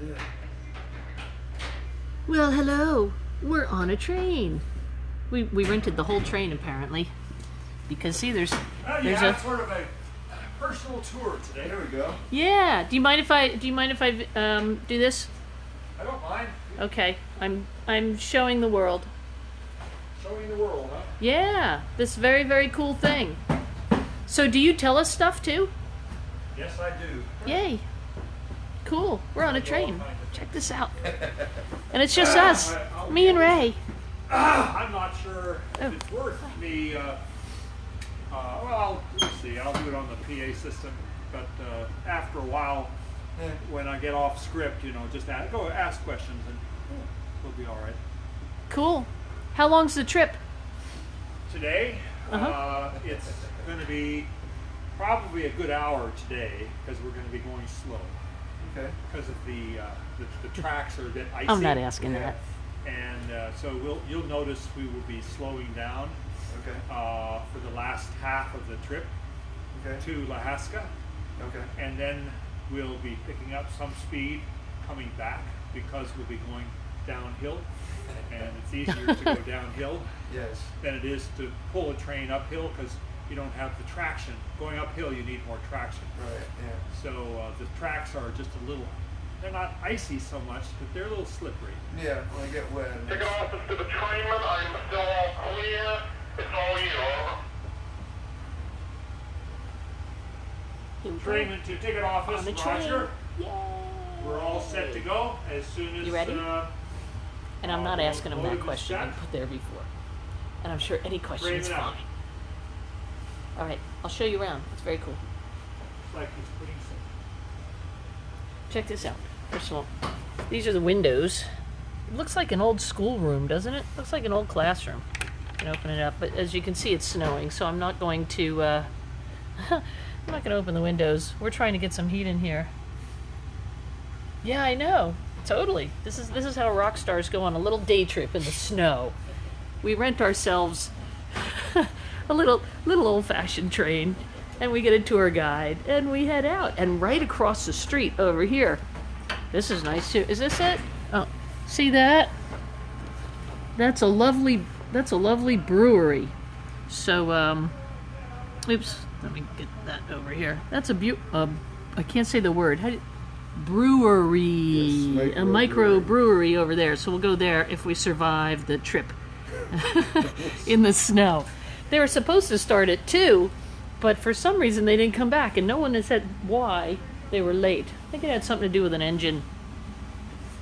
Yeah. Well, hello. We're on a train. We rented the whole train apparently, because see, there's yeah, sort of a personal tour today. There we go. Yeah. Do you mind if I do this? I don't mind. Okay. I'm showing the world. Showing the world, huh? Yeah. This very, very cool thing. So, do you tell us stuff too? Yes, I do. Yay. Cool. We're on a train. Check this out. And it's just us, me and Ray. I'm not sure if it's worth me. Well, we'll see. I'll do it on the PA system, but after a while, when I get off script, just go ask questions, and we'll be all right. Cool. How long's the trip? Today, it's going to be probably a good hour today because we're going to be going slow. Okay. Because of the tracks are a bit icy. I'm not asking that. And so you'll notice we will be slowing down. Okay. For the last half of the trip. Okay. To Lahaska. Okay. And then we'll be picking up some speed coming back because we'll be going downhill, and it's easier to go downhill Yes. than it is to pull a train uphill because you don't have the traction. Going uphill, you need more traction. Right. Yeah. So the tracks are just a little, they're not icy so much, but they're a little slippery. Yeah. When I get wet. Ticket office to the trainman. I'm still all clear. It's all you. Trainman to ticket office, On the Roger. Yay. We're all set to go as soon as. You ready? And I'm not asking him that loaded question I stuff. put there before. And I'm sure any question Frame is it out. fine. All right, I'll show you around. It's very cool. Like he's putting some. Check this out. First of all, these are the windows. It looks like an old schoolroom, doesn't it? Looks like an old classroom. You can open it up, but as you can see, it's snowing, so I'm not going to. I'm not going to open the windows. We're trying to get some heat in here. Yeah, I know. Totally. This is how rock stars go on a little day trip in the snow. We rent ourselves a little old-fashioned train, and we get a tour guide, and we head out. And right across the street over here, this is nice too. Is this it? Oh, see that? That's a lovely brewery. So, oops. Let me get that over here. That's a I can't say the word. Brewery. Yes, a micro brewery over there. So we'll go there if we survive the trip in the snow. They were supposed to start at 2, but for some reason they didn't come back, and no one has said why they were late. I think it had something to do with an engine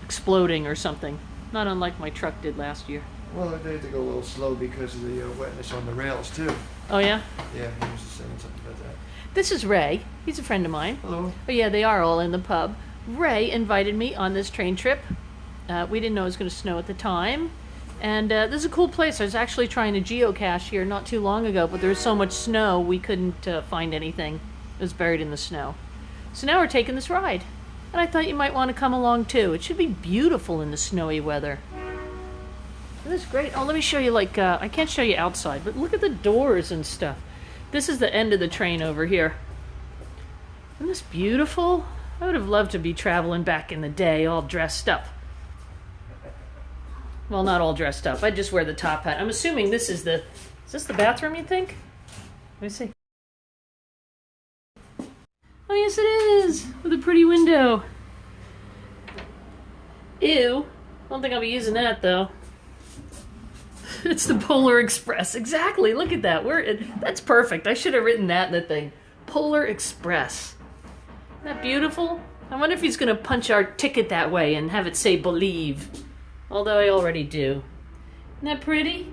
exploding or something. Not unlike my truck did last year. Well, they had to go a little slow because of the wetness on the rails too. Oh yeah? Yeah, he was saying something about that. This is Ray. He's a friend of mine. Hello. Oh yeah, they are all in the pub. Ray invited me on this train trip. We didn't know it was going to snow at the time. And this is a cool place. I was actually trying to geocache here not too long ago, but there was so much snow we couldn't find anything. It was buried in the snow. So now we're taking this ride. And I thought you might want to come along too. It should be beautiful in the snowy weather. This is great. Oh, let me show you, I can't show you outside, but look at the doors and stuff. This is the end of the train over here. Isn't this beautiful? I would have loved to be traveling back in the day all dressed up. Well, not all dressed up. I'd just wear the top hat. I'm assuming this is is this the bathroom, you think? Let me see. Oh, yes it is! With a pretty window. Ew. I don't think I'll be using that, though. It's the Polar Express. Exactly. Look at that. That's perfect. I should have written that in the thing. Polar Express. Isn't that beautiful? I wonder if he's going to punch our ticket that way and have it say believe. Although I already do. Isn't that pretty?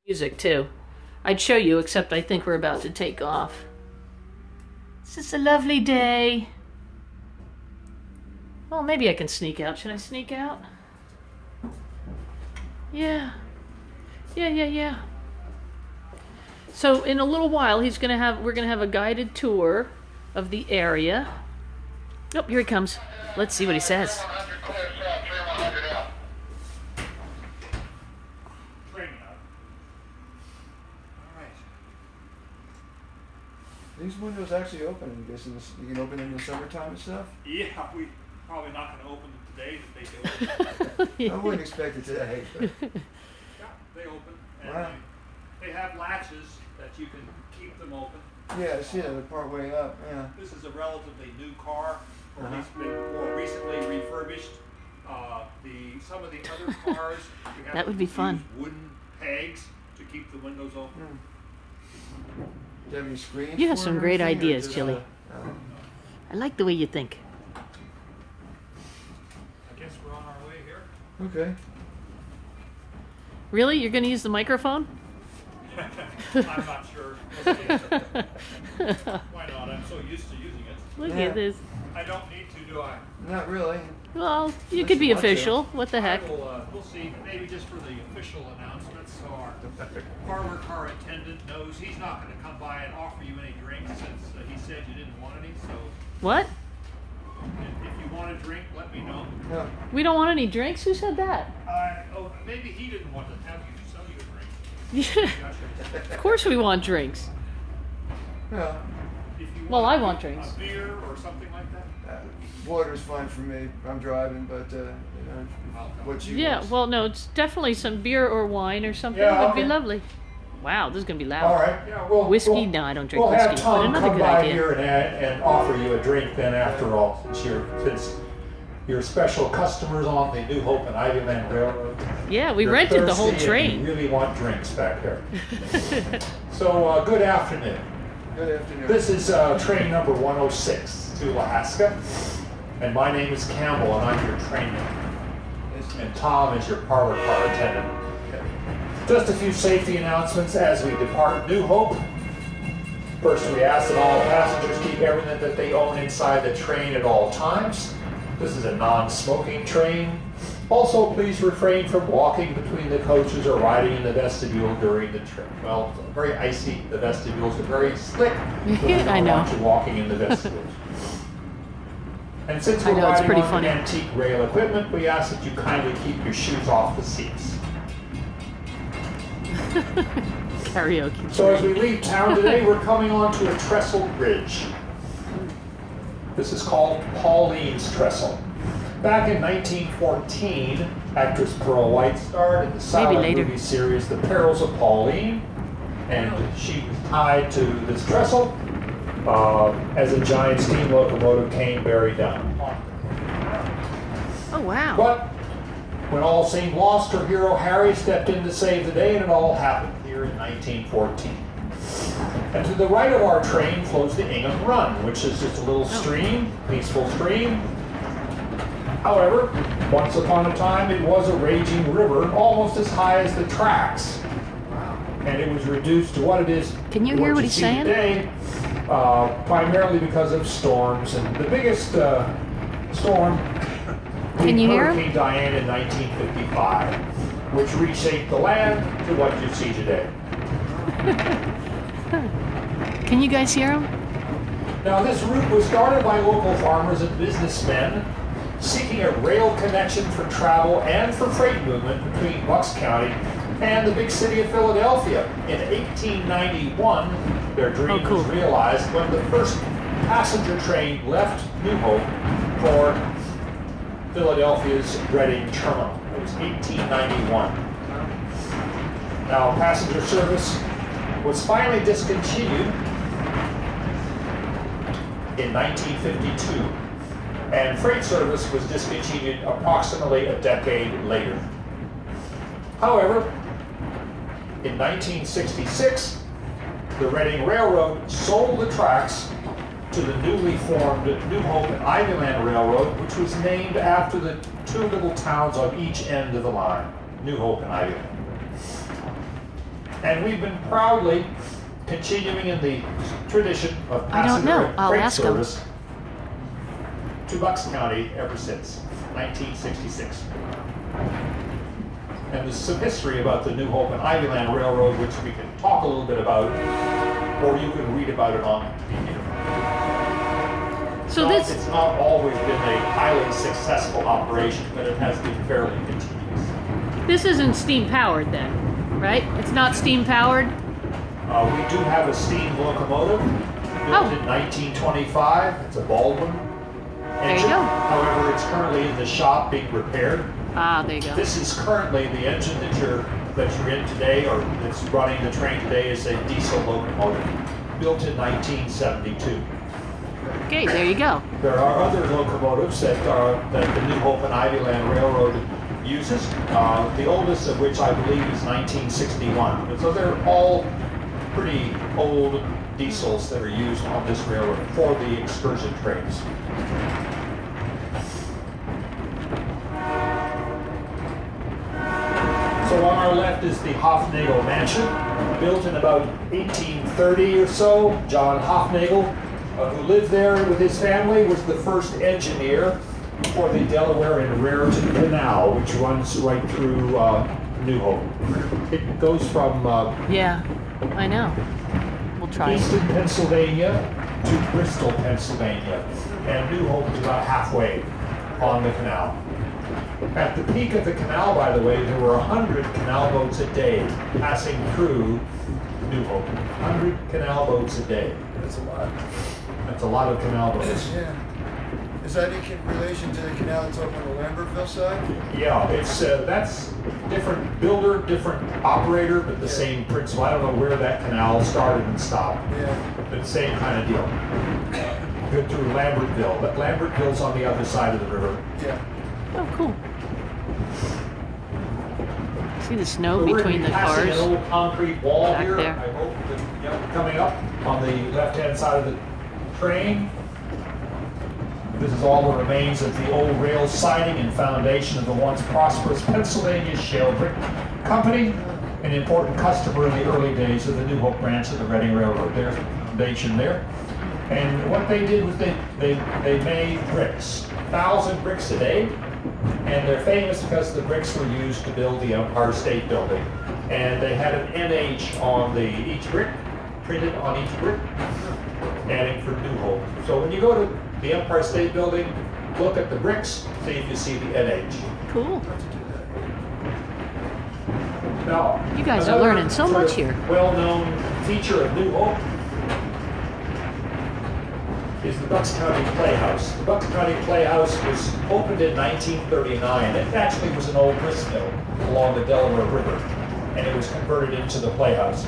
Music, too. I'd show you, except I think we're about to take off. It's just a lovely day. Well, maybe I can sneak out. Should I sneak out? Yeah. Yeah. So in a little while, we're gonna have a guided tour of the area. Oh, here he comes. Let's see what he says. these windows actually open? I guess you can open them in the summertime and stuff. Yeah, we probably not going to open them today, but they do. I wouldn't expect it today. But. Yeah, they open, and Wow. they have latches that you can keep them open. Yeah, I see that. They're part way up. Yeah. This is a relatively new car, or at Uh-huh. least been more recently refurbished. Some of the other cars, you have That would to be fun. use wooden pegs to keep the windows open. Do you have any screens? You have for some it or great anything, or ideas, just, Chili. I like the way you think. I guess we're on our way here. Okay. Really? You're going to use the microphone? I'm not sure. We'll see. Why not? I'm so used to using it. Look Yeah. at this. I don't need to, do I? Not really. Well, you Unless could be you want to. official. What the heck? We'll see. Maybe just for the official announcements, so our parlor car attendant knows he's not going to come by and offer you any drinks since he said you didn't want any. So What? if you want a drink, let me know. No. We don't want any drinks? Who said that? Maybe he didn't want to have you sell you a drink. Gotcha. Of course we want drinks. No. If you Well, I a- want drinks. A beer or something like that. Water's fine for me. I'm driving, but you know, what you Yeah, want. well, no, it's definitely some beer or wine or something. Yeah, Would be okay. lovely. Wow, this is going to be loud. All right. Yeah, well, Whiskey? No, I don't drink we'll have whiskey, Tom but another come good by idea. here and offer you a drink then after all, since you're special customers on the New Hope and Ivyland Railroad. Yeah, we You're rented the whole thirsty and train. You really want drinks back there. So, good afternoon. Good afternoon. This is train number 106 to Alaska, and my name is Campbell, and I'm your trainman. And Tom is your parlor car attendant. Just a few safety announcements as we depart New Hope. First, we ask that all passengers keep everything that they own inside the train at all times. This is a non-smoking train. Also, please refrain from walking between the coaches or riding in the vestibule during the trip. Well, it's very icy. The vestibules are very slick. So we I don't know. want you walking in the vestibules. And since I we're know, it's riding pretty on funny. antique rail equipment, we ask that you kindly keep your shoes off the seats. Karaoke. So as we leave town today, we're coming onto a trestle bridge. This is called Pauline's Trestle. Back in 1914, actress Pearl White starred in the silent later. movie series The Perils of Pauline, and she was tied to this trestle as a giant steam locomotive came buried down. Oh, wow. But when all seemed lost, her hero Harry stepped in to save the day, and it all happened here in 1914. And to the right of our train flows the Ingham Run, which is just a little stream, peaceful stream. However, once upon a time, it was a raging river, almost as high as the tracks. And it was reduced to what it is. Can you hear what he's see saying? Today, primarily because of storms, and the biggest storm. Can you hear him? Hurricane Diane in 1955, which reshaped the land to what you see today. Can you guys hear him? Now, this route was started by local farmers and businessmen seeking a rail connection for travel and for freight movement between Bucks County and the big city of Philadelphia. In 1891, their dream Oh, cool. was realized when the first passenger train left New Hope for Philadelphia's Reading Terminal. It was 1891. Now, passenger service was finally discontinued in 1952, and freight service was discontinued approximately a decade later. However, in 1966, the Reading Railroad sold the tracks to the newly formed New Hope and Ivyland Railroad, which was named after the two little towns on each end of the line, New Hope and Ivyland. And we've been proudly continuing in the tradition of I don't know. passenger and I'll freight ask him. service to Bucks County ever since 1966. And there's some history about the New Hope and Ivyland Railroad, which we can talk a little bit about, or you can read about it on the internet. So this, It's not always been a highly successful operation, but it has been fairly continuous. this isn't steam powered then, right? It's not steam powered? We do have a steam locomotive, built in 1925. It's a Baldwin There you engine. go. However, it's currently in the shop being repaired. Ah, there you go. This is currently the engine that you're in today, or that's running the train today, is a diesel locomotive built in 1972. Okay, there you go. There are other locomotives that the New Hope and Ivyland Railroad uses. The oldest of which I believe is 1961. So they're all pretty old diesels that are used on this railroad for the excursion trains. So on our left is the Hofnagel Mansion, built in about 1830 or so. John Hofnagel, who lived there with his family, was the first engineer for the Delaware and Raritan Canal, which runs right through New Hope. It goes from Yeah, I know. We'll try it. Easton, Pennsylvania to Bristol, Pennsylvania, and New Hope is about halfway on the canal. At the peak of the canal, by the way, there were 100 canal boats a day passing through New Hope. 100 canal boats a day. That's a lot. That's a lot of canal boats. Yeah. Is that in relation to the canal that's over on the Lambertville side? Yeah, it's that's different builder, different operator, but the same principle. I don't know where that canal started and stopped, Yeah. but the same kind of deal. Good through Lambertville, but Lambertville's on the other side of the river. Yeah. Oh, cool. See the snow So we're between the passing cars? an old concrete wall Back here. there. I hope that, coming up on the left-hand side of the train. This is all the remains of the old rail siding and foundation of the once prosperous Pennsylvania Shale Brick Company, an important customer in the early days of the New Hope branch of the Reading Railroad. There's the foundation there. And what they did was they made bricks, 1,000 bricks a day, and they're famous because the bricks were used to build the Empire State Building. And they had an NH on each brick, printed on each brick, adding for New Hope. So when you go to the Empire State Building, look at the bricks, see if you see the NH. Cool. Now, You guys are another learning so sort much of here. well-known feature of New Hope is the Bucks County Playhouse. The Bucks County Playhouse was opened in 1939. It actually was an old grist mill along the Delaware River, and it was converted into the Playhouse.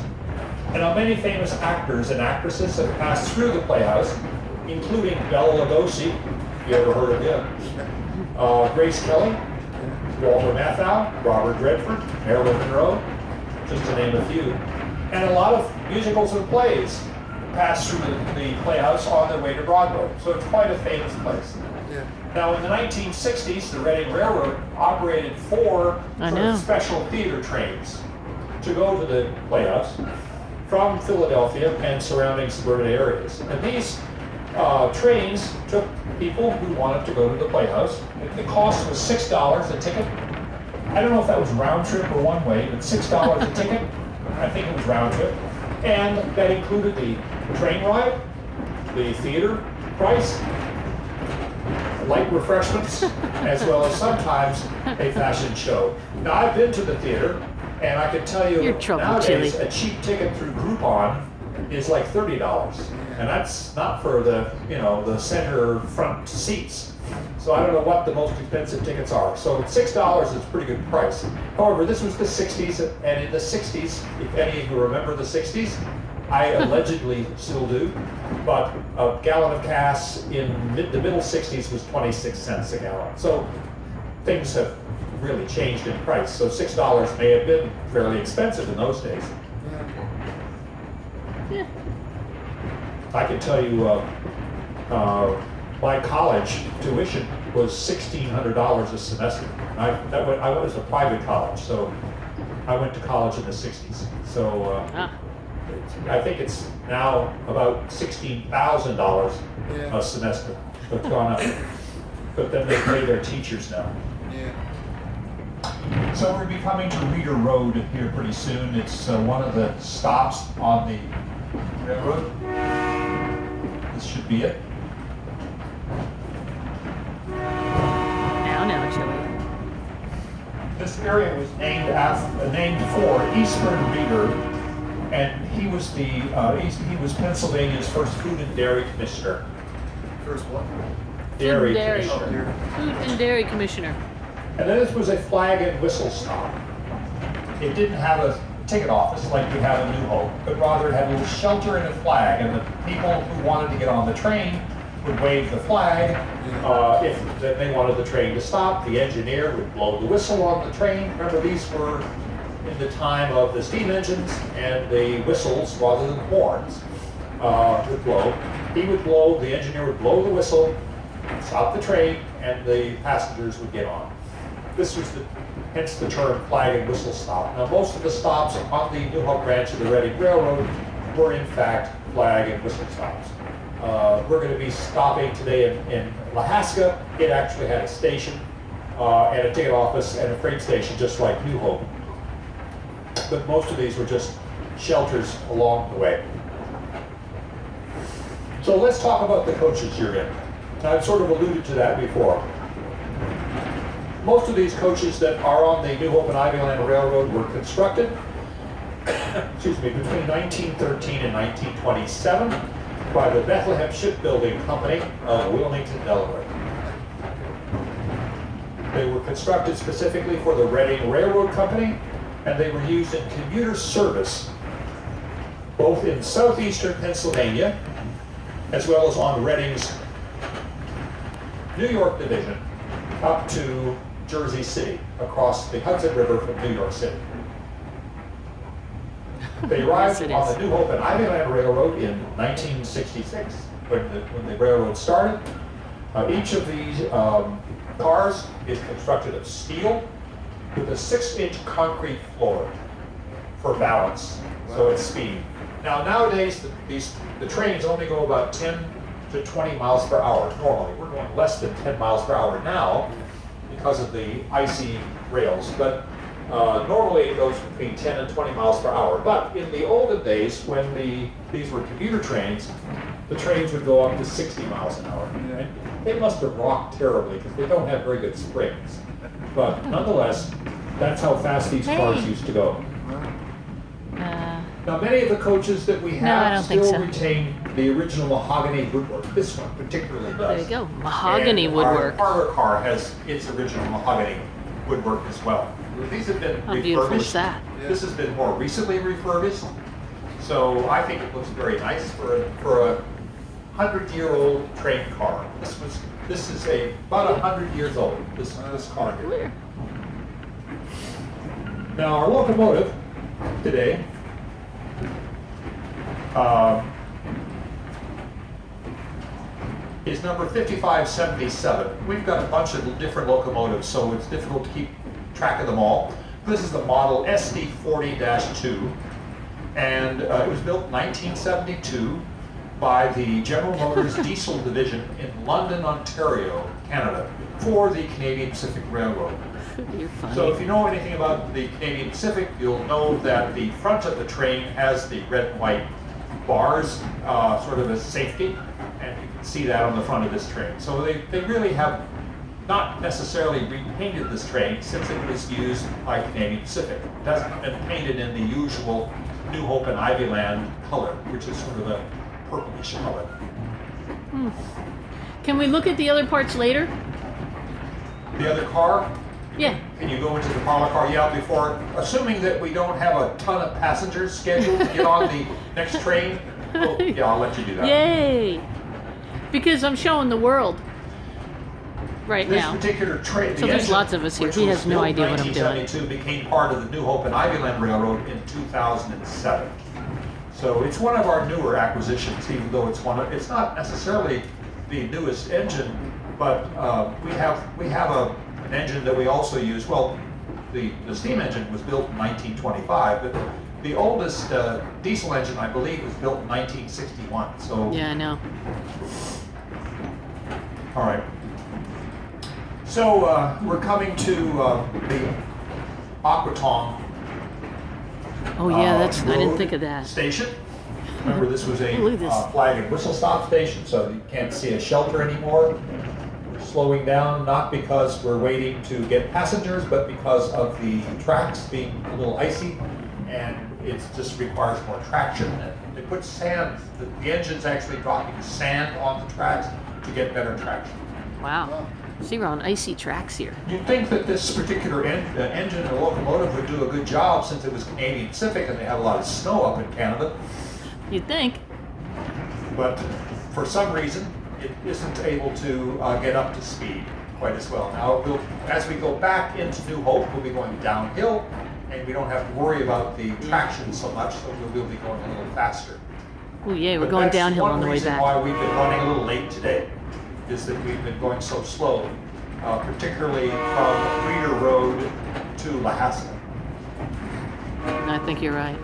And now many famous actors and actresses have passed through the Playhouse, including Bela Lugosi, if you ever heard of him, Grace Kelly, Walter Matthau, Robert Redford, Marilyn Monroe, just to name a few. And a lot of musicals and plays pass through the Playhouse on their way to Broadway. So it's quite a famous place. Yeah. Now in the 1960s, the Reading Railroad operated 4 I sort know. of special theater trains to go to the Playhouse from Philadelphia and surrounding suburban areas. And these trains took people who wanted to go to the Playhouse. The cost was $6 a ticket. I don't know if that was round trip or one way, but $6 a ticket. I think it was round trip. And that included the train ride, the theater price, light refreshments, as well as sometimes a fashion show. Now I've been to the theater, and I can tell you You're trouble, nowadays Chili. a cheap ticket through Groupon is like $30, and that's not for the the center front seats. So I don't know what the most expensive tickets are. So $6 is a pretty good price. However, this was the 60s, and in the 60s, if any of you remember the 60s, I allegedly still do, but a gallon of gas in the middle 60s was 26 cents a gallon. So things have really changed in price. So $6 may have been fairly expensive in those days. Yeah. I can tell you my college tuition was $1,600 a semester. I went as a private college, so I went to college in the 60s. So I think it's now about $16,000 a semester. So it's gone up. But then they pay their teachers now. Yeah. So we're be coming to Reeder Road here pretty soon. It's one of the stops on the railroad. This should be it. Now, Chili. This area was named for Eastern Reeder, And he was he was Pennsylvania's first food and dairy commissioner. First what? Dairy dairy. commissioner. Food and Dairy Commissioner. And then this was a flag and whistle stop. It didn't have a ticket office like we have in New Hope, but rather it had a little shelter and a flag, and the people who wanted to get on the train would wave the flag. If they wanted the train to stop, the engineer would blow the whistle on the train. Remember, these were in the time of the steam engines, and the whistles, rather than horns, would blow. He would blow, the engineer would blow the whistle, stop the train, and the passengers would get on. This was hence the term flag and whistle stop. Now, most of the stops on the New Hope branch of the Reading Railroad were in fact flag and whistle stops. We're going to be stopping today in Lahaska. It actually had a station and a ticket office and a freight station, just like New Hope. But most of these were just shelters along the way. So let's talk about the coaches you're in. I've sort of alluded to that before. Most of these coaches that are on the New Hope and Ivyland Railroad were constructed excuse me, between 1913 and 1927 by the Bethlehem Shipbuilding Company of Wilmington, Delaware. They were constructed specifically for the Reading Railroad Company, and they were used in commuter service both in southeastern Pennsylvania as well as on Reading's New York division up to Jersey City, across the Hudson River from New York City. They arrived on the New Hope and Ivyland Railroad in 1966, when the railroad started. Each of these cars is constructed of steel with a 6-inch concrete floor for balance, so it's speed. Now, nowadays, the trains only go about 10 to 20 miles per hour normally. We're going less than 10 miles per hour now because of the icy rails, but normally it goes between 10 and 20 miles per hour. But in the olden days, when these were commuter trains, the trains would go up to 60 miles an hour. And they must have rocked terribly because they don't have very good springs. But nonetheless, that's how fast these cars used to go. Now, many of the coaches that we have still retain the original mahogany woodwork. This one particularly does. There you go, mahogany woodwork. Our parlor car has its original mahogany woodwork as well. These have been How beautiful is refurbished. that? This has been more recently refurbished, so I think it looks very nice for a 100-year-old train car. This is about 100 years old. This car here. Now, our locomotive today is number 5577. We've got a bunch of different locomotives, so it's difficult to keep track of them all. This is the model SD40-2, and it was built in 1972 by the General Motors Diesel Division in London, Ontario, Canada, for the Canadian Pacific Railroad. You're funny. So if you know anything about the Canadian Pacific, you'll know that the front of the train has the red and white bars, sort of as safety, and you can see that on the front of this train. So they really have not necessarily repainted this train since it was used by Canadian Pacific. It hasn't been painted in the usual New Hope and Ivyland color, which is sort of a purplish color. Can we look at the other parts later? The other car, Yeah. can you go into the parlor car? Yeah, before, assuming that we don't have a ton of passengers scheduled to get on the next train, well, yeah, I'll let you do that. Yay! Because I'm showing the world right This now. particular train, So there's lots of us here. He has no idea what I'm doing. 1972 became part of the New Hope and Ivyland Railroad in 2007. So it's one of our newer acquisitions, even though it's not necessarily the newest engine, but we have an engine that we also use. Well, the steam engine was built in 1925, but the oldest diesel engine, I believe, was built in 1961. So Yeah, I know. all right. So we're coming to the Aquatong Oh yeah, I didn't road think of that. station. Remember, this was a Look at this. flag and whistle stop station, so you can't see a shelter anymore. We're slowing down, not because we're waiting to get passengers, but because of the tracks being a little icy. and it just requires more traction. And they put sand, the engine's actually dropping sand on the tracks to get better traction. Wow. See, we're on icy tracks here. You'd think that this particular engine or locomotive would do a good job since it was Canadian Pacific and they have a lot of snow up in Canada. You'd think. But for some reason, it isn't able to get up to speed quite as well. Now, as we go back into New Hope, we'll be going downhill, and we don't have to worry about the traction so much, so we'll be going a little faster. Oh yeah, we're But going that's downhill on the way One reason back. why we've been running a little late today is that we've been going so slowly, particularly from Reeder Road to Lahaska. I think you're right.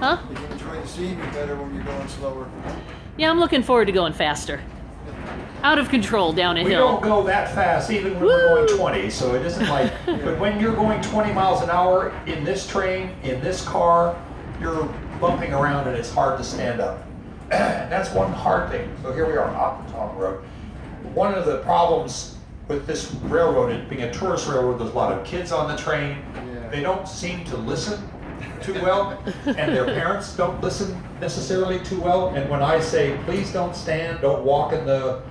Huh? You can enjoy the scenery better when you're going slower. Yeah, I'm looking forward to going faster. Out of control down a We hill. don't go that fast even when we're going 20, so it isn't like, but when you're going 20 miles an hour in this train, in this car, you're bumping around and it's hard to stand up. That's one hard thing. So here we are on Aquatone Road. One of the problems with this railroad, it being a tourist railroad, there's a lot of kids on the train. Yeah. They don't seem to listen too well, and their parents don't listen necessarily too well. And when I say, please don't stand, don't walk in the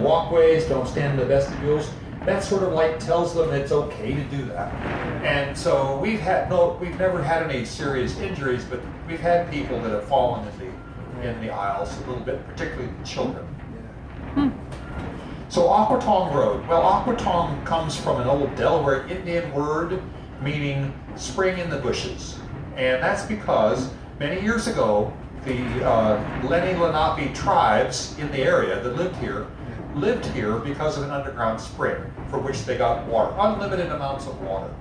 walkways, don't stand in the vestibules, that sort of like tells them it's okay to do that. And so we've never had any serious injuries, but we've had people that have fallen in the aisles a little bit, particularly children. So Aquatone Road, well, Aquatone comes from an old Delaware Indian word meaning spring in the bushes. And that's because many years ago, the Lenni Lenape tribes in the area that lived here because of an underground spring from which they got water, unlimited amounts of water.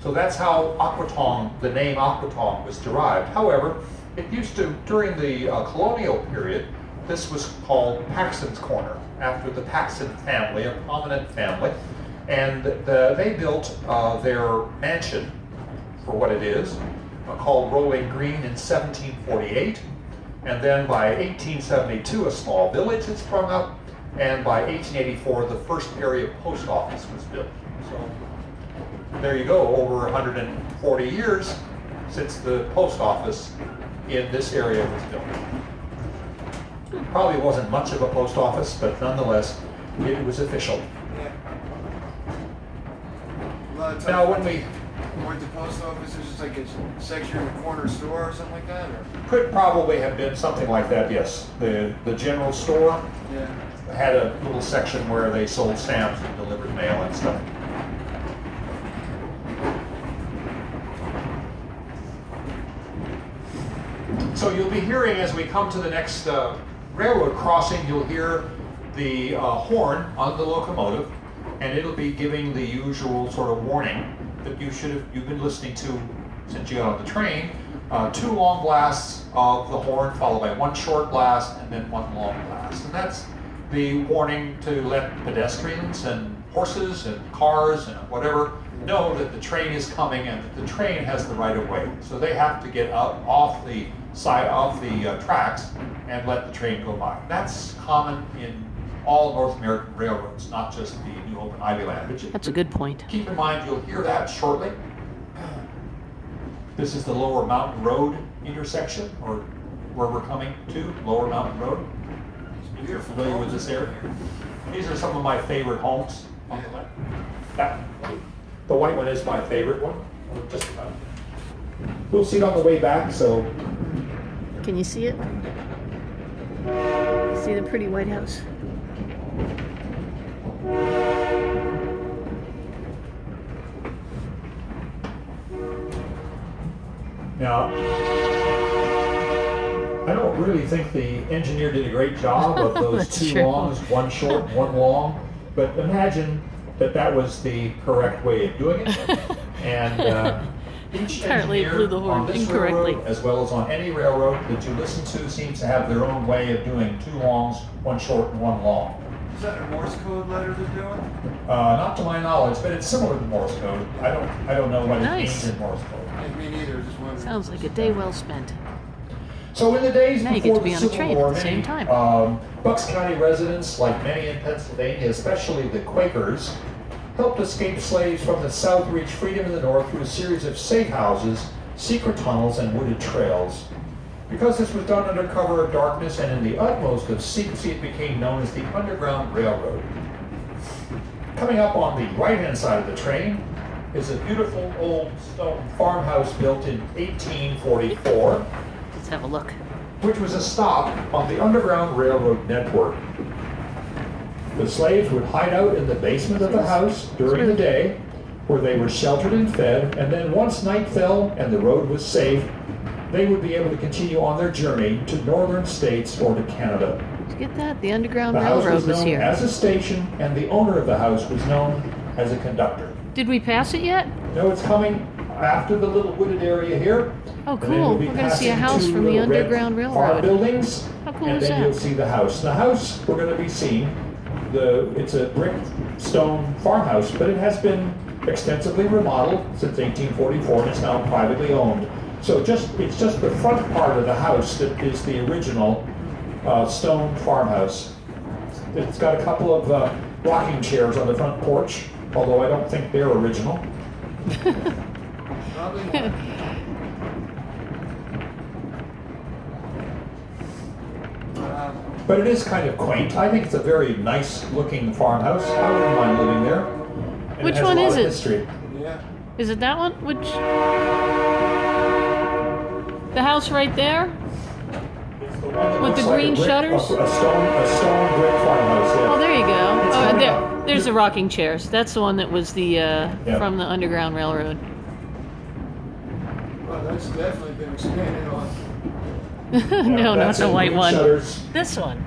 So that's how Aquatone, the name Aquatone, was derived. However, it used to, during the colonial period, this was called Paxton's Corner, after the Paxton family, a prominent family. And they built their mansion, for what it is, called Rolling Green in 1748. And then by 1872, a small village had sprung up. And by 1884, the first area post office was built. So there you go, over 140 years since the post office in this area was built. Probably wasn't much of a post office, but nonetheless, it was official. Yeah. A lot of times Now, when we went to post office, there's just like a section in the corner store or something like that, or? could probably have been something like that, yes. The general store Yeah. had a little section where they sold stamps and delivered mail and stuff. So you'll be hearing, as we come to the next railroad crossing, you'll hear the horn on the locomotive, and it'll be giving the usual sort of warning that you've been listening to since you got on the train. 2 long blasts of the horn, followed by 1 short blast, and then 1 long blast. And that's the warning to let pedestrians and horses and cars and whatever know that the train is coming and that the train has the right of way. So they have to get up off the tracks and let the train go by. That's common in all North American railroads, not just the New Hope and Ivy Land. But That's a good point. keep in mind, you'll hear that shortly. This is the Lower Mountain Road intersection, or where we're coming to, Lower Mountain Road. If you're familiar with this area. These are some of my favorite homes on the left. The white one is my favorite one, just about. We'll see it on the way back, so. Can you see it? See the pretty White House? Now, I don't really think the engineer did a great job of those That's 2 true. longs, 1 short, 1 long, but imagine that was the correct way of doing it. And each Apparently it engineer blew the horn on this incorrectly. railroad, as well as on any railroad that you listen to, seems to have their own way of doing 2 longs, 1 short, and 1 long. Is that a Morse code letter they're doing? Not to my knowledge, but it's similar to Morse code. I don't know what Nice. it means in Morse code. Me neither, just wondering. Sounds like a day well spent. So in the days Now you before get to be the on a Civil train War, at the same many, time. Bucks County residents, like many in Pennsylvania, especially the Quakers, helped escaped slaves from the South reach freedom in the North through a series of safe houses, secret tunnels, and wooded trails. Because this was done under cover of darkness and in the utmost of secrecy, it became known as the Underground Railroad. Coming up on the right-hand side of the train is a beautiful old stone farmhouse built in 1844, Let's have a look. which was a stop on the Underground Railroad network. The slaves would hide out in the basement of the house during the day, where they were sheltered and fed, and then once night fell and the road was safe, they would be able to continue on their journey to northern states or to Canada. Did you get that? The Underground The house Railroad was was known here. as a station, and the owner of the house was known as a conductor. Did we pass it yet? No, it's coming after the little wooded area here. Oh, And then cool. you'll be We're going to see a passing house two from the little red Underground farm Railroad. buildings, How cool and is then that? you'll see the house. The house we're going to be seeing, it's a brick stone farmhouse, but it has been extensively remodeled since 1844 and it's now privately owned. So it's just the front part of the house that is the original stone farmhouse. It's got a couple of rocking chairs on the front porch, although I don't think they're original. Probably. But it is kind of quaint. I think it's a very nice looking farmhouse. I wouldn't mind living there. And Which it has one a lot is of it? history. Yeah. Is it that one? Which? The house right there? It's the one that With looks the like green a brick, shutters? A stone brick farmhouse, yeah. Oh, there you go. It's Oh, kind and of there's the rocking chairs. That's the one that was the from the Underground Railroad. Well, that's definitely been expanded on. No, not That's the it, white green one. shutters. This one.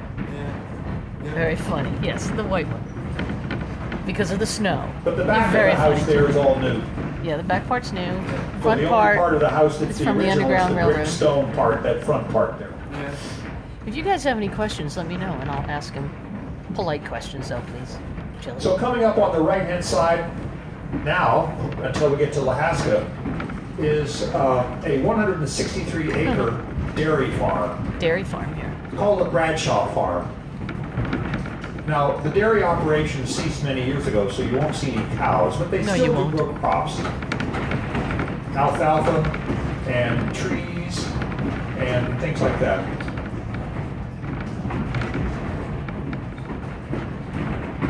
Yeah. Very funny. Yes, the white one. Because of the snow. But the back of Very the house funny. there is all new. Yeah, the back part's new. So Front the only part. part of the house that's is the from the original Underground is the Railroad. brick stone part, that front part there. Yeah. If you guys have any questions, let me know, and I'll ask them. Polite questions, though, please. Chili. So coming up on the right-hand side now, until we get to Lahaska, is a 163-acre dairy farm. Dairy farm here. It's called the Bradshaw Farm. Now, the dairy operation ceased many years ago, so you won't see any cows, but they No, still you do won't. grow crops. Alfalfa and trees and things like that.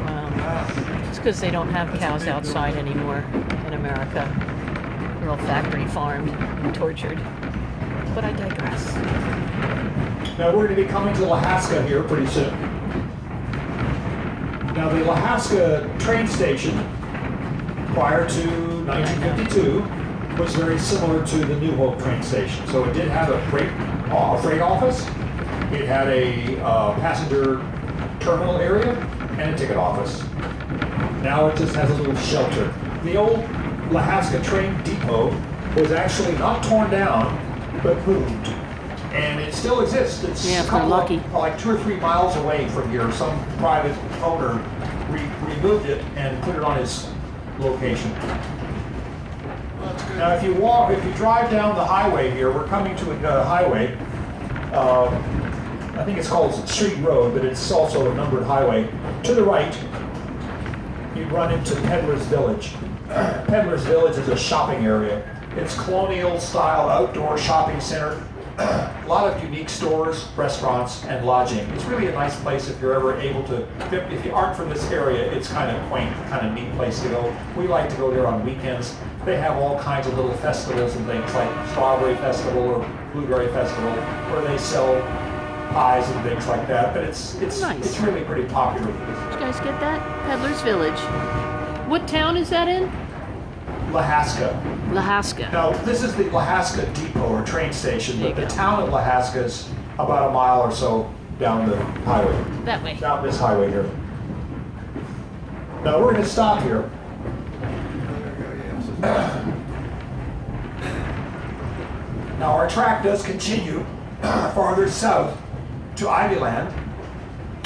Wow. It's because they don't have cows outside anymore in America. They're all factory farmed and tortured. But I digress. Now, we're going to be coming to Lahaska here pretty soon. Now, the Lahaska train station, prior to 1952, was very similar to the New Hope train station. So it did have a freight office, it had a passenger terminal area, and a ticket office. Now it just has a little shelter. The old Lahaska train depot was actually not torn down, but moved. And it still exists. It's Yeah, if a they're couple lucky. like 2 or 3 miles away from here. Some private owner removed it and put it on his location. Well, that's good. Now, if you drive down the highway here, we're coming to a highway. I think it's called Street Road, but it's also a numbered highway. To the right, you run into Peddler's Village. Peddler's Village is a shopping area. It's colonial style outdoor shopping center. A lot of unique stores, restaurants, and lodging. It's really a nice place if you're ever able to, if you aren't from this area, it's kind of quaint, kind of neat place to go. We like to go there on weekends. They have all kinds of little festivals and things like Strawberry Festival or Blueberry Festival where they sell pies and things like that. But it's Nice. it's really pretty popular. Did you guys get that? Peddler's Village. What town is that in? Lahaska. Lahaska. Now, this is the Lahaska Depot or train station, There but you the go. town of Lahaska is about a mile or so down the highway. That way. Down this highway here. Now we're going to stop here. Now our track does continue farther south to Ivyland,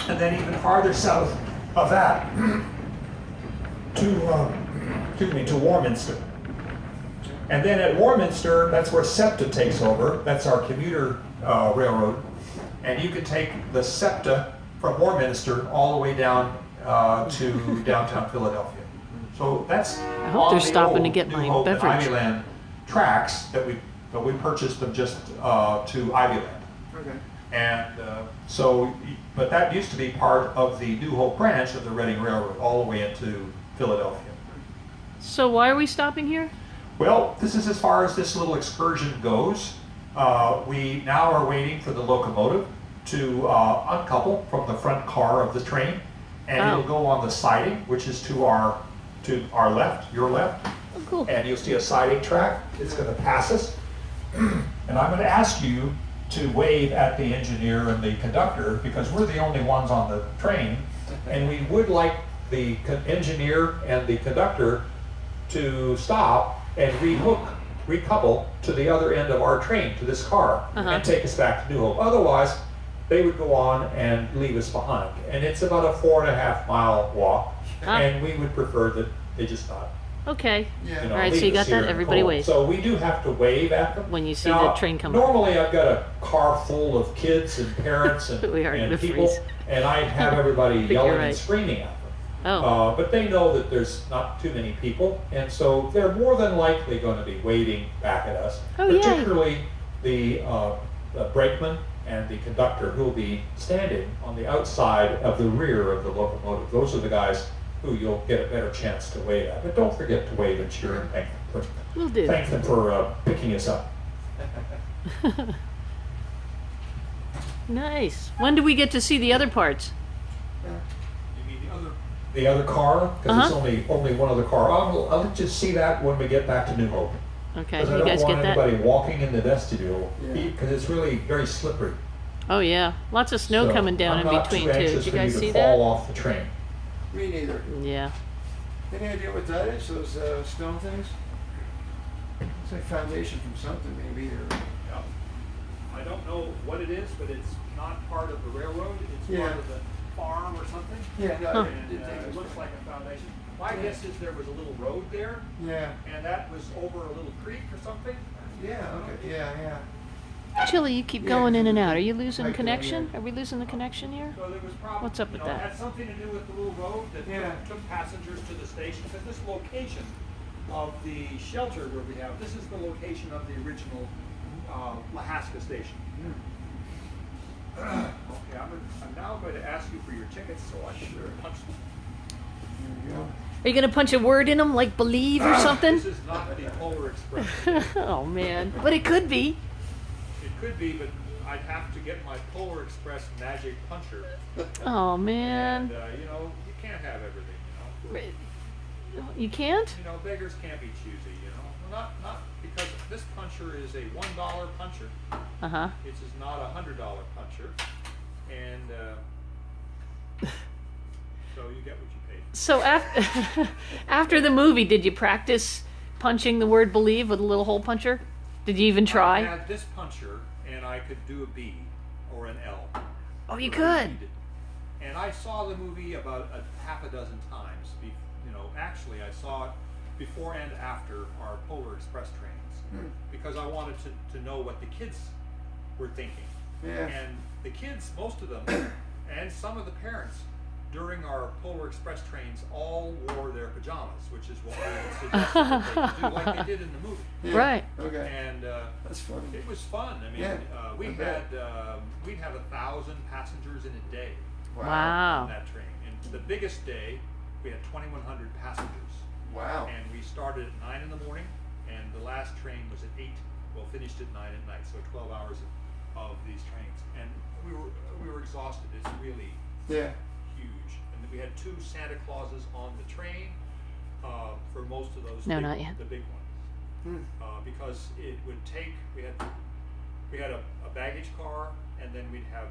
and then even farther south of that to Warminster. And then at Warminster, that's where SEPTA takes over. That's our commuter railroad. And you can take the SEPTA from Warminster all the way down to downtown Philadelphia. So that's I hope on they're the stopping to old get New my Hope and beverage. Ivyland tracks that we purchased them just to Ivyland. Okay. And but that used to be part of the New Hope branch of the Reading Railroad, all the way into Philadelphia. So why are we stopping here? Well, this is as far as this little excursion goes. We now are waiting for the locomotive to uncouple from the front car of the train, and Oh. it'll go on the siding, which is to our left, your left, Oh, cool. and you'll see a siding track. It's going to pass us, and I'm going to ask you to wave at the engineer and the conductor, because we're the only ones on the train, and we would like the engineer and the conductor to stop and recouple to the other end of our train, to this car, and take us back to New Hope. Otherwise, they would go on and leave us behind. And it's about a 4.5 mile walk, and we would prefer that they just not. Okay. Yeah. You know, All right, leave so you us got here that? in the Everybody cold. waves. So we do have to wave at them. When you see Now, the train come up. normally I've got a car full of kids and parents and, We are and gonna people, freeze. and I have everybody Think yelling you're right. and screaming at them. Oh. But they know that there's not too many people, and so they're more than likely going to be waving back at us. Oh, yay. Particularly the brakeman and the conductor, who will be standing on the outside of the rear of the locomotive. Those are the guys who you'll get a better chance to wave at. But don't forget to wave and cheer and Will do. thank them for picking us up. Nice. When do we get to see the other parts? You mean the other car? Because it's only one other car. I'll let you see that when we get back to New Hope. Okay, Because I you don't guys want get that? anybody walking in the vestibule, Yeah. because it's really very slippery. Oh yeah, lots of snow So coming down I'm in not between too too. anxious Did you for guys to see fall that? off the train. Me neither. Yeah. Any idea what that is? Those stone things? It's like foundation from something, maybe. Or Yeah. I don't know what it is, but it's not part of the railroad. It's Yeah. part of the farm or something. yeah, no, Huh. I And didn't think it it was. looks like a foundation. My guess is there was a little road there, Yeah. and that was over a little creek or something. Yeah. Okay. Yeah. Chili, you keep Yeah, going in and it's out. Are you losing like, connection? Are we losing the connection here? So there was probably, What's up with that? It had something to do with the little road that Yeah. took passengers to the station. Because this location of the shelter where we have, this is the location of the original Lahaska station. Okay, I'm now going to ask you for your tickets, so I should punch them. There you go. Are you gonna punch a word in them, like believe or something? This is not the Polar Express. Oh man, but it could be. It could be, but I'd have to get my Polar Express magic puncher. Oh man, And, you know, you can't have everything, you know. you can't. You know, beggars can't be choosy, you know. Well, not because this puncher is a $1 puncher. Uh huh. This is not a $100 puncher. And so you get what you pay. So after after the movie, did you practice punching the word believe with a little hole puncher? Did you even I try? had this puncher, and I could do a B or an L. Oh, you or could. read. And I saw the movie about half a dozen times. You know, actually, I saw it before and after our Polar Express trains because I wanted to know what the kids were thinking. Yeah. And the kids, most of them, and some of the parents, during our Polar Express trains, all wore their pajamas, which is what we would suggest that they do, like they did in the movie. Yeah. Right. Okay. And That's funny. it was fun. I mean, Yeah, we I had bet. we'd have 1,000 passengers in a day on Wow. that train. And the biggest day, we had 2,100 passengers. Wow. And we started at 9 in the morning, and the last train was at 8. Well, finished at 9 at night, so 12 hours of these trains. And we were exhausted. It's really Yeah. huge. And we had 2 Santa Clauses on the train for most of those. No, not yet. The big ones, because it would take. We had a baggage car, and then we'd have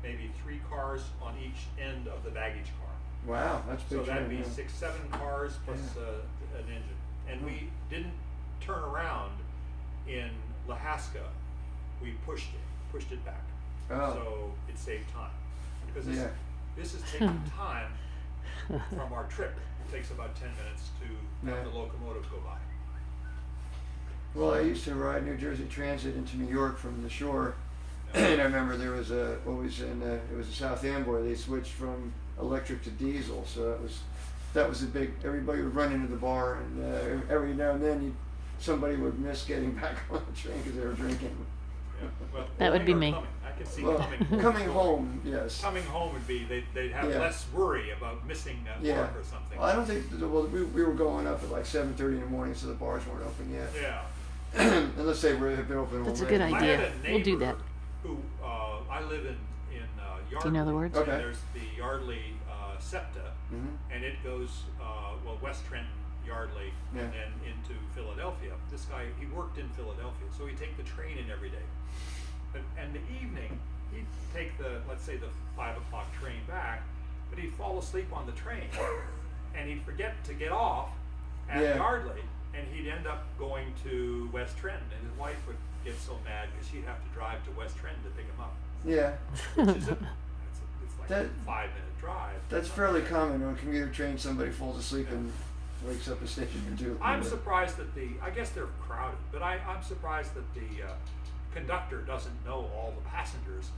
maybe 3 cars on each end of the baggage car. Wow. That's big. So that'd be train, 6-7 cars plus an engine. And we didn't turn around in Lahaska. We pushed it back. Oh. So it saved time. Because Yeah. this is taking time from our trip. It takes about 10 minutes to have Yeah. the locomotive go by. Well, I used to ride New Jersey Transit into New York from the shore, and I remember there was it was a South Amboy. They switched from electric to diesel, so it was that was a big. Everybody would run into the bar, and every now and then somebody would miss getting back on the train because they were drinking. Yeah. Well, That would be me. coming. I can see Well, coming home, yes. Coming home would be they'd have Yeah. less worry about missing Yeah. work or something. Well, I don't think. Well, we were going up at like 7:30 in the morning, so the bars weren't open yet. Yeah. Unless they were have been open. That's a already. good I idea. had a neighbor We'll do that. Who I live in Yardley. Do you know the words? Okay. And there's the Yardley SEPTA, Mhm. and it goes West Trenton, Yardley, Yeah. and then into Philadelphia. This guy, he worked in Philadelphia, so he'd take the train in every day. And the evening, he'd take let's say the 5 o'clock train back, but he'd fall asleep on the train, and he'd forget to get off at Yeah. Yardley, and he'd end up going to West Trenton, and his wife would get so mad because she'd have to drive to West Trenton to pick him up. Yeah, Which is it's like That- a 5-minute drive. that's fairly common on a commuter train. Somebody falls asleep and wakes up a station or two. I'm surprised that I guess they're crowded, but I'm surprised that the conductor doesn't know all the passengers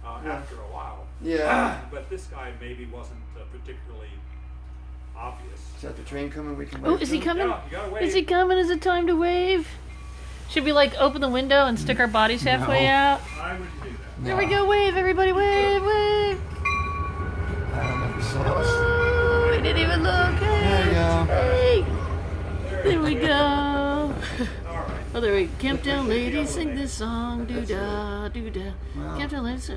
after a while. Yeah. But this guy maybe wasn't particularly obvious. Is that the train coming? We can. Oh, wait is he for? coming? Yeah, you gotta wait. Is he coming? Is it time to wave? Should we like open the window and stick our bodies halfway out? I wouldn't do that. There we go, wave, everybody, wave, wave. I don't know if you saw us. Oh, we didn't even look. There you go. Hey, there we go. All right. Oh, there we go. Camptown ladies sing this song, doo da, doo da. Wow. Camptown ladies,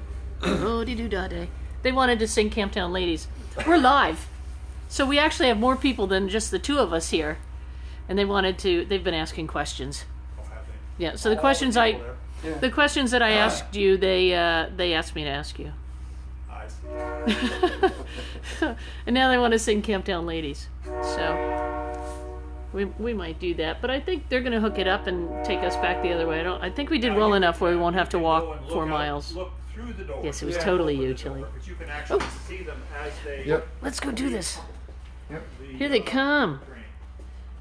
oh dee doo da day. They wanted to sing Camptown Ladies. We're live, so we actually have more people than just the two of us here, and they've been asking questions. I'll have them. Yeah. So the All questions people there. Yeah. the questions that I asked you, they asked me to ask you. I see. And now they want to sing Camptown Ladies. So we might do that, but I think they're going to hook it up and take us back the other way. I think we did Now well you- enough where we won't have to you can go walk and 4 look out- miles. Look through the door. Yes, it was Yeah. totally Open you, the door, Chili. but you can actually Oh. see them as they. Yep. Let's go do this. Yep. the, Here they come. train.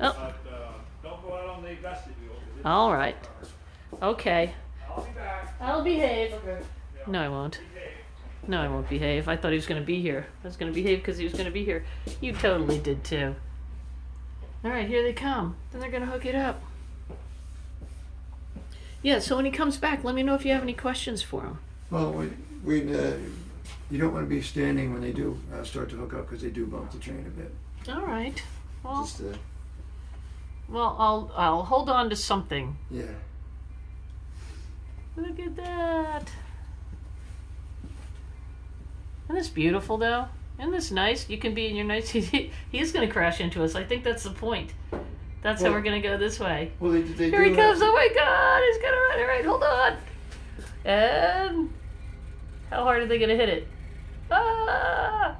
Oh, But don't go out on the vestibule. 'Cause it's all right. Okay. I'll be back. I'll behave. Okay. No, I won't. Behave. No, I won't behave. I thought he was going to be here. I was going to behave because he was going to be here. You totally did too. All right, here they come. Then they're going to hook it up. Yeah, so when he comes back, let me know if you have any questions for him. Well, you don't want to be standing when they do start to hook up because they do bump the train a bit. All right. Well, Just I'll hold on to something. yeah. Look at that. Isn't this beautiful, though? Isn't this nice? You can be in your nice. He is going to crash into us. I think that's the point. That's how Well- we're going to go this way. Well, they Here do he comes! have- Oh my God! He's gonna run it right. Hold on. And how hard are they gonna hit it? Ah!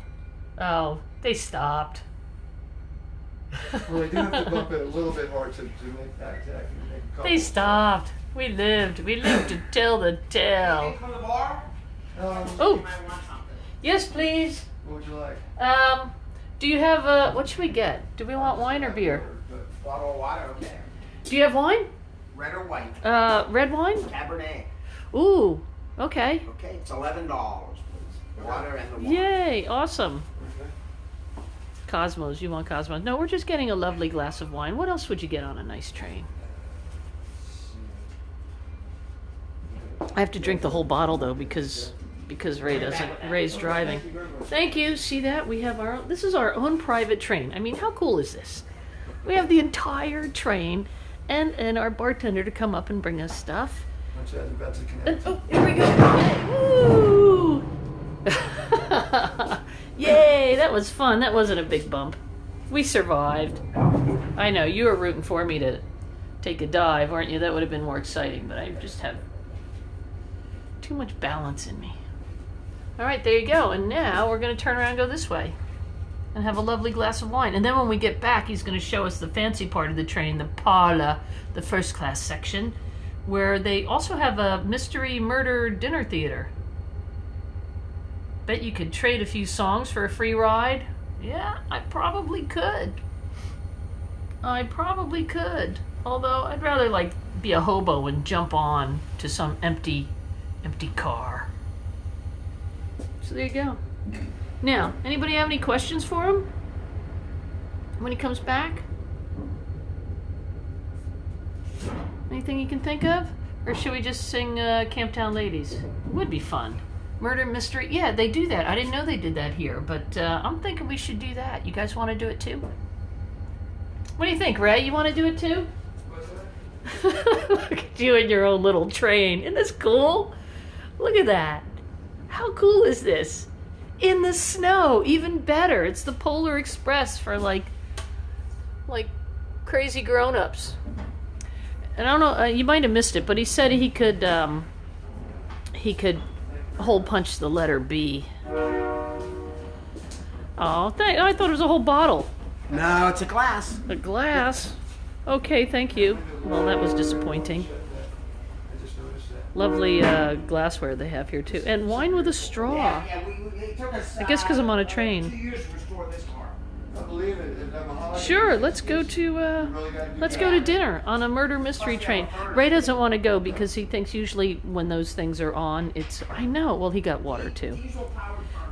Oh, they stopped. Well, they do have to bump it a little bit hard to make that exact. They stopped. We lived. We lived to tell the tale. From the bar? Oh, yes, please. What would you like? Do you have what should we get? Do we want wine or beer? Bottle of water, okay. Do you have wine? Red or white? Red wine? Cabernet. Ooh, okay. Okay, it's $11, please. The water and the wine. Yay, awesome. Cosmos, you want Cosmos? No, we're just getting a lovely glass of wine. What else would you get on a nice train? I have to drink the whole bottle though because Ray's driving. Thank you. See that? We have our own, this is our own private train. I mean, how cool is this? We have the entire train and our bartender to come up and bring us stuff. Once that's about to And, connect. oh, here we go. Woo! Yay, that was fun. That wasn't a big bump. We survived. I know, you were rooting for me to take a dive, weren't you? That would have been more exciting, but I just have too much balance in me. All right, there you go. And now we're going to turn around and go this way and have a lovely glass of wine. And then when we get back, he's going to show us the fancy part of the train, the parlor, the first class section, where they also have a mystery murder dinner theater. Bet you could trade a few songs for a free ride. Yeah, I probably could. Although I'd rather like be a hobo and jump on to some empty car. So there you go. Now, anybody have any questions for him? when he comes back? Anything you can think of? Or should we just sing Camptown Ladies? It would be fun. Murder Mystery. Yeah, they do that. I didn't know they did that here, but I'm thinking we should do that. You guys want to do it too? What do you think, Ray? You want to do it too? Look at you in your own little train. Isn't this cool? Look at that. How cool is this? In the snow, even better. It's the Polar Express for like crazy grown-ups. And I don't know, you might have missed it, but he said he could hole punch the letter B. Oh, I thought it was a whole bottle. No, it's a glass. A glass? Okay, thank you. Well, that was disappointing. Lovely glassware they have here, too. And wine with a straw. It took us, I guess because I'm on a 2 train. years to restore this car. I believe it. If I'm a holiday, Sure, let's go to dinner on a murder mystery train. Ray doesn't want to go because he thinks usually when those things are on, it's... I know, well, he got water, too.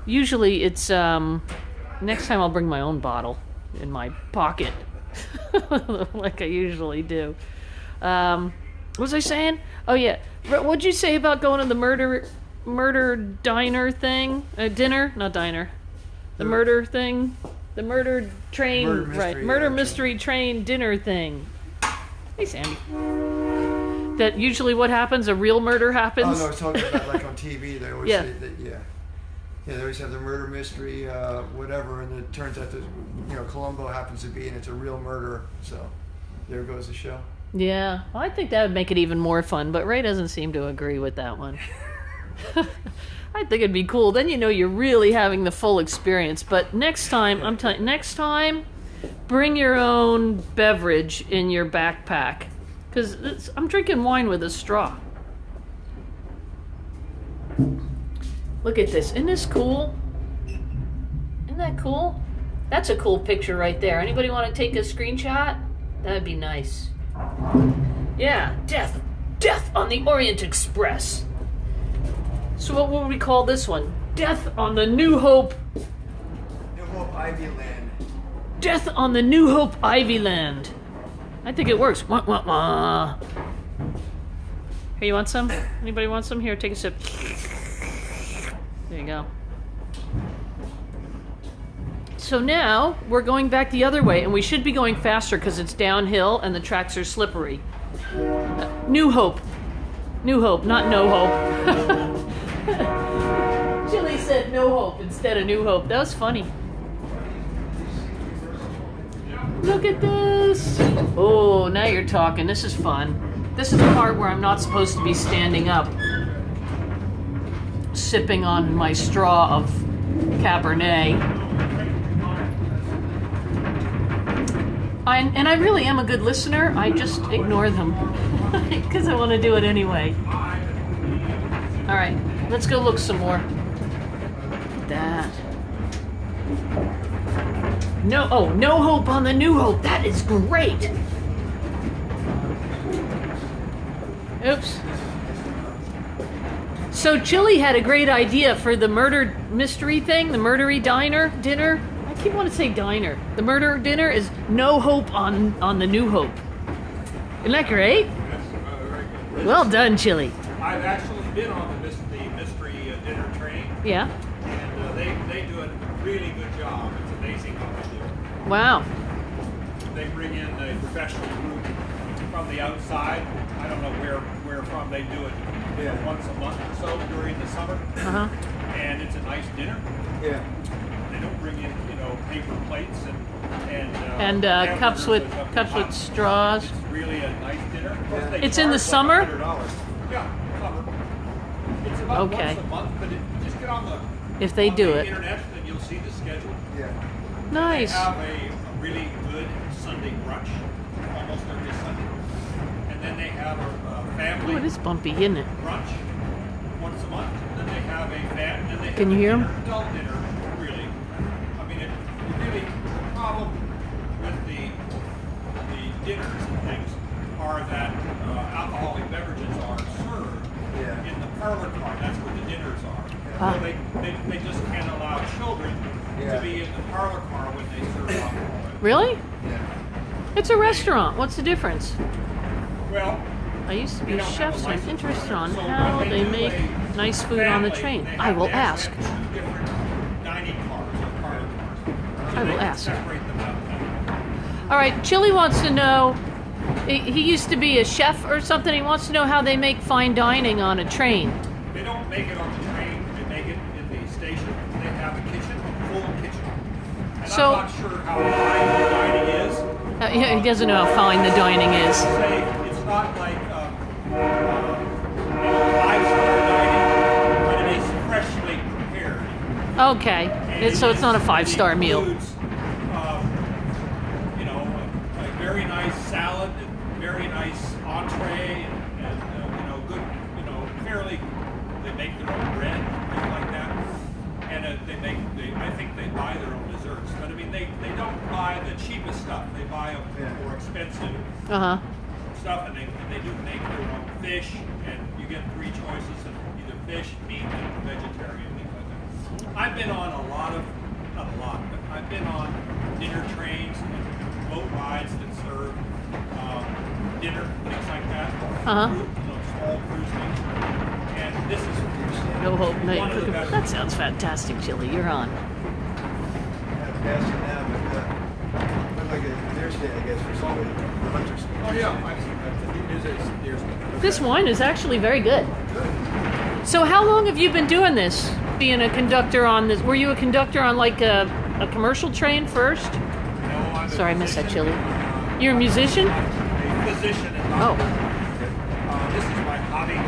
Usually it's... next time I'll bring my own bottle in my pocket. Like I usually do. What was I saying? Oh yeah, what'd you say about going to the murder diner thing? Dinner, not diner. The murder thing, the murder train, Murder mystery, right? Murder yeah, mystery train dinner thing. Hey, Sandy. That usually what happens? A real murder Oh happens. no, I was talking about like on TV. They always Yeah. say that. Yeah. Yeah, they always have the murder mystery, whatever, and it turns out that Columbo happens to be, and it's a real murder. So there goes the show. Yeah, well, I think that would make it even more fun, but Ray doesn't seem to agree with that one. I think it'd be cool. Then you're really having the full experience. But next time, I'm telling you, next time, bring your own beverage in your backpack. Because I'm drinking wine with a straw. Look at this. Isn't this cool? Isn't that cool? That's a cool picture right there. Anybody want to take a screenshot? That'd be nice. Yeah, death. Death on the Orient Express. So what would we call this one? Death on the New Hope. New Hope Ivy Land. Death on the New Hope Ivy Land. I think it works. Wah, wah, wah. Here, you want some? Anybody want some? Here, take a sip. There you go. So now we're going back the other way, and we should be going faster because it's downhill and the tracks are slippery. New Hope. New Hope, not No Hope. Chili said No Hope instead of New Hope. That was funny. Look at this. Oh, now you're talking. This is fun. This is the part where I'm not supposed to be standing up, sipping on my straw of Cabernet. And I really am a good listener. I just ignore them because I want to do it anyway. All right, let's go look some more. Look at that. No Hope on the New Hope. That is great. Oops. So Chili had a great idea for the murder mystery thing, the murdery dinner. I keep wanting to say diner. The murder dinner is No Hope on the New Hope. Isn't that great? Well done, Chili. I've actually been on the mystery dinner train, Yeah. and they do a really good job. It's amazing how they do it. Wow. They bring in a professional group from the outside. I don't know where from. They do it once a month or so during the summer. Uh-huh. And it's a nice dinner. Yeah. They don't bring in, paper plates And cups with straws. It's really a nice dinner. Of course, they It's in the charge summer? like $100. Yeah, summer. It's about Okay. once a month, but just get on the If they do the it. internet, and you'll see the schedule. Yeah. Nice. They have a really good Sunday brunch almost every Sunday, and then they have a family Oh, it is bumpy, isn't it? brunch once a month. Then they have a Can you hear 'em? adult dinner. Really, I mean, the problem with the dinners and things are that alcoholic beverages are served in the parlor car. That's where the dinners are. Ah. So they just can't allow children to be in the parlor car when they serve alcohol. Really? Yeah. It's a restaurant. What's the difference? Well, I used to they be a don't have chef, a so I'm license interested there. on So how what they do, make a nice food on the family, train. they I have- will they actually ask. have two different dining cars or car cars. So I they will can ask. separate them out. All right, Chili wants to know. He used to be a chef or something. He wants to know how they make fine dining on a train. They don't make it on the train, they make it in the station. They have a kitchen, a full kitchen. And So- I'm not sure how fine the dining is. He doesn't know how fine the dining is. Say it's not like five-star dining, but it is freshly prepared. Okay, And so it's not a it five-star meal. includes, you know, a very nice salad, and very nice entree, and you know, good, you know, fairly. They make their own bread, things like that, and I think they buy their own desserts. But I mean, they don't buy the cheapest stuff. They buy more expensive Uh huh. stuff, and they do make their own fish, and you get three choices of either fish, meat, and vegetarian, things like that. I've been on not a lot, but I've been on dinner trains and boat rides that serve dinner, things like that. Uh-huh. You know, small cruise things. And this is No hope, no one of the cooking. best. That sounds fantastic, Chili. You're on. Kind of passing now, but looked like a deer stand, I guess, for somebody. The hunters. Oh yeah, I've seen that. There's This wine is actually very good. So how long have you been doing this? Being a conductor on this? Were you a conductor on like a commercial train first? I'm a Sorry, I missed that, physician. Chili. You're a musician? I'm a physician and Oh. doctor. This is my hobby.